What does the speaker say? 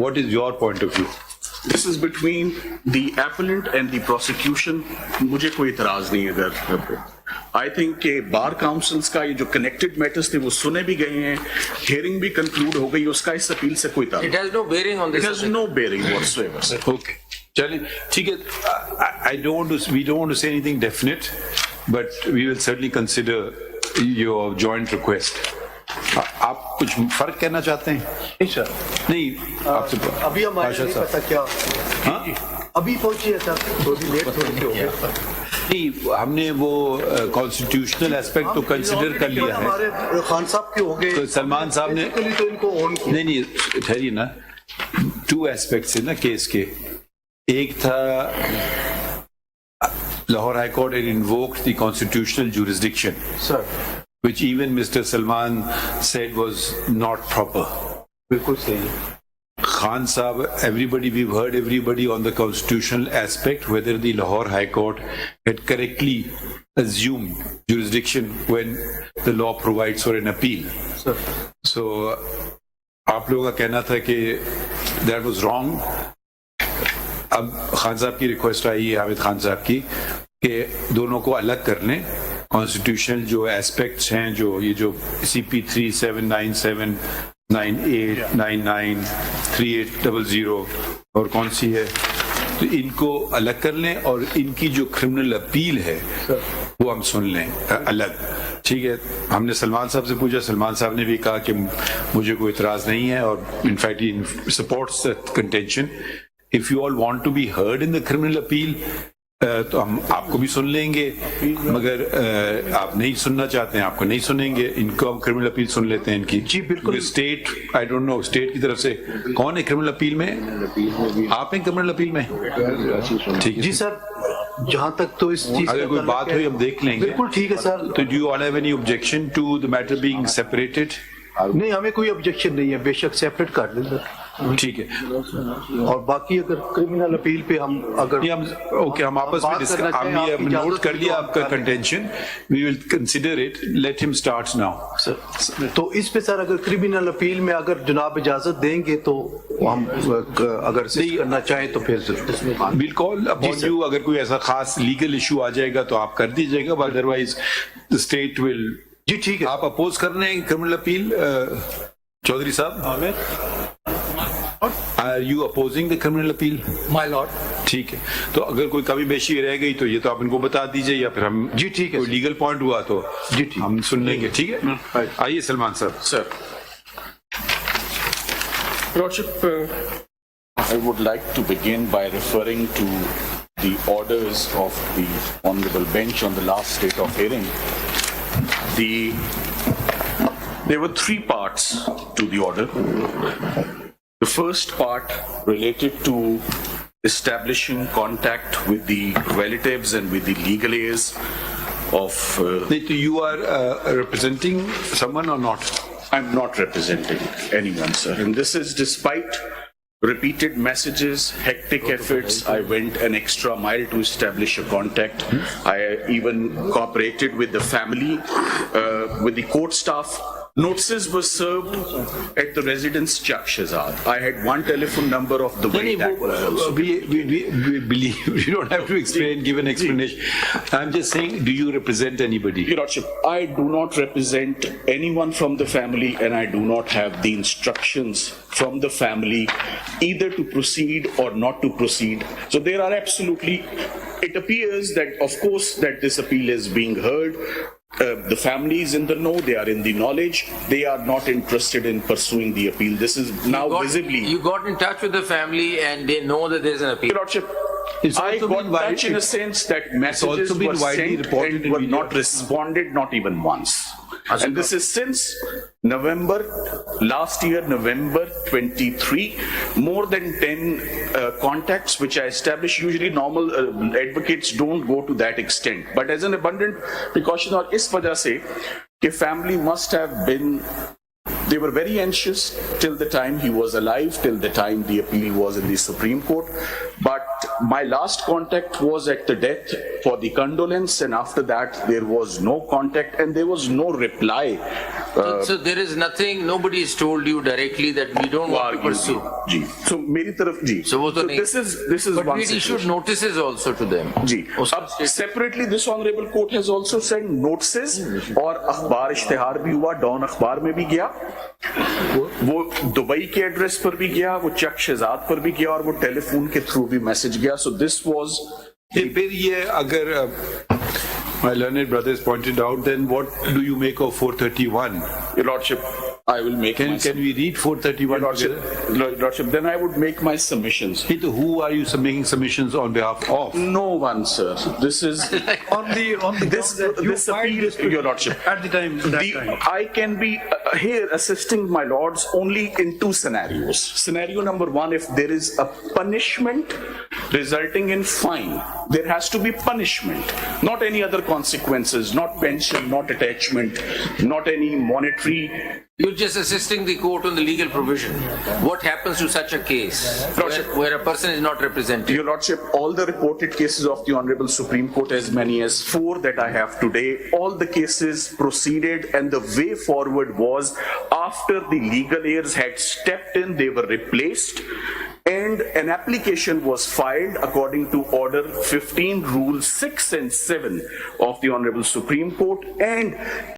what is your point of view? This is between the appellant and the prosecution. مجھے کوئی اعتراض نہیں ہے اگر I think کہ بار کاؤنسلز کا یہ جو کنیکٹڈ میٹرز تھے وہ سنے بھی گئے ہیں, ہیئرنگ بھی کنکلوڈ ہو گئی, اس کا اس اپیل سے کوئی تعلق. It has no bearing on this. It has no bearing whatsoever. Okay. چلیں ٹھیک ہے. We don't want to say anything definite, but we will certainly consider your joint request. آپ کچھ فرق کہنا چاہتے ہیں؟ نہیں سر, نہیں آپ سے ابھی ہمارے نہیں پتا کیا ابھی پہنچی ہے سر, تھوڑی لیٹ ہو گیا. نہیں, ہم نے وہ کانسٹیٹیوشنل ایسپیکٹ تو کنسیڈر کر لیا ہے. ہمارے خان صاحب کے ہو گئے, سلمان صاحب نے تو ان کو آن کیا. نہیں ٹھہریے نا, 2 ایسپیکٹس ہیں نا کیس کے. ایک تھا Lahore high court had invoked the constitutional jurisdiction, sir which even Mr. Salman said was not proper. بالکل صحیح ہے. Khan Saab, we've heard everybody on the constitutional aspect, whether the Lahore High Court had correctly assumed jurisdiction when the law provides for an appeal. Sir. So, آپ لوگوں کا کہنا تھا کہ that was wrong. اب خان صاحب کی ریکویسٹ آئی ہے, حامد خان صاحب کی, کہ دونوں کو الگ کر لیں. کانسٹیٹیوشنل جو ایسپیکٹس ہیں, جو یہ جو CP3 797 9899 3800 اور کون سی ہے, تو ان کو الگ کر لیں, اور ان کی جو کرمنل اپیل ہے وہ ہم سن لیں الگ. ٹھیک ہے. ہم نے سلمان صاحب سے پوچھا, سلمان صاحب نے بھی کہا کہ مجھے کوئی اعتراض نہیں ہے, اور in fact he sports contention. If you all want to be heard in the criminal appeal, تو ہم آپ کو بھی سن لیں گے, مگر آپ نہیں سننا چاہتے ہیں آپ کو نہیں سنیں گے. ان کو ہم کرمنل اپیل سن لیتے ہیں ان کی. جی بالکل. State I don't know state کی طرف سے کون ہے کرمنل اپیل میں؟ آپ ہیں کرمنل اپیل میں؟ ٹھیک ہے جی سر, جہاں تک تو اس چیز اگر کوئی بات ہوئی ہم دیکھ لیں گے. بالکل ٹھیک ہے سر. تو do you all have any objection to the matter being separated? نہیں, ہمیں کوئی آبجیکشن نہیں ہے, بے شک سیپریٹ کر لیں سر. ٹھیک ہے. اور باقی اگر کرمنل اپیل پہ ہم اگر اوکے ہم آپس میں ہم یہ نوٹ کر لیا آپ کا contention, we will consider it, let ہم اسٹارٹ ناؤ. تو اس پہ سر اگر کرمنل اپیل میں اگر جناب اجازت دیں گے تو ہم اگر کرنا چاہیں تو پھر ضرور ویل کال اپون یو. اگر کوئی ایسا خاص لیگل ایشو آ جائے گا تو آپ کر دیجیے گا, ادروائز the state will. جی ٹھیک ہے. آپ اپوز کر رہے ہیں کرمنل اپیل چودھری صاحب؟ Are you opposing the criminal appeal? My lord. ٹھیک ہے. تو اگر کوئی کمی بیشی رہ گئی تو یہ تو آپ ان کو بتا دیجئے, یا پھر ہم جی ٹھیک ہے کوئی لیگل پوائنٹ ہوا تو جی ٹھیک ہم سن لیں گے. ٹھیک ہے. آئیے سلمان صاحب. Sir, Lordship, I would like to begin by referring to the orders of the Honorable Bench on the last state of hearing. There were 3 parts to the order. The first part related to establishing contact with the relatives and with the legal heirs of... You are representing someone or not? I'm not representing anyone, sir. And this is despite repeated messages, hectic efforts. I went an extra mile to establish a contact. I even cooperated with the family, with the court staff. Notices were served at the residence Chak Shahzad. I had one telephone number of the way that was. We believe you don't have to explain, give an explanation. I'm just saying, do you represent anybody? Your Lordship, I do not represent anyone from the family, and I do not have the instructions from the family either to proceed or not to proceed. So there are absolutely, it appears that of course that this appeal is being heard. The family is in the know, they are in the knowledge, they are not interested in pursuing the appeal. This is now visibly... You got in touch with the family and they know that there's an appeal. Your Lordship, I got in touch in a sense that messages were sent and were not responded, not even once. And this is since November, last year, November 23, more than 10 contacts which I established. Usually normal advocates don't go to that extent. But as an abundant precaution, or is wajah se, कि family must have been They were very anxious till the time he was alive, till the time the appeal was in the Supreme Court. But my last contact was at the death for the condolence, and after that there was no contact and there was no reply. So there is nothing, nobody has told you directly that we don't want to pursue. Ji, so मेरी तरफ जी. So वो तो नहीं. This is But one we issued situation. notices also to them. जी, उसका अब state- separately this honorable court has also sent notices और अखबार इश्तिहार भी हुआ, डॉन अखबार में भी गया, वो दुबई के एड्रेस पर भी गया, वो चक शहजाद पर भी गया और वो टेलीफोन के थ्रू भी मैसेज गया. So this was फिर ये अगर my learned brothers pointed out, then what do you make of 431? Your Lordship, I will make my Can we read 431 Your together? Lordship, then I would make my submissions. Hey, so who are you making submissions on behalf of? No one, sir. This is on the this ground that you this filed appeal, this Your Lordship. at the time. I can be here assisting my lords only in two scenarios. Scenario number one, if there is a punishment resulting in fine, there has to be punishment, not any other consequences, not pension, not attachment, not any monetary. You're just assisting the court on the legal provision. What happens to such a case where a person is not represented? Your Lordship, all the reported cases of the Honorable Supreme Court, as many as 4 that I have today, all the cases proceeded, and the way forward was after the legal heirs had stepped in, they were replaced, and an application was filed according to Order 15, Rules 6 and 7 of the Honorable Supreme Court, and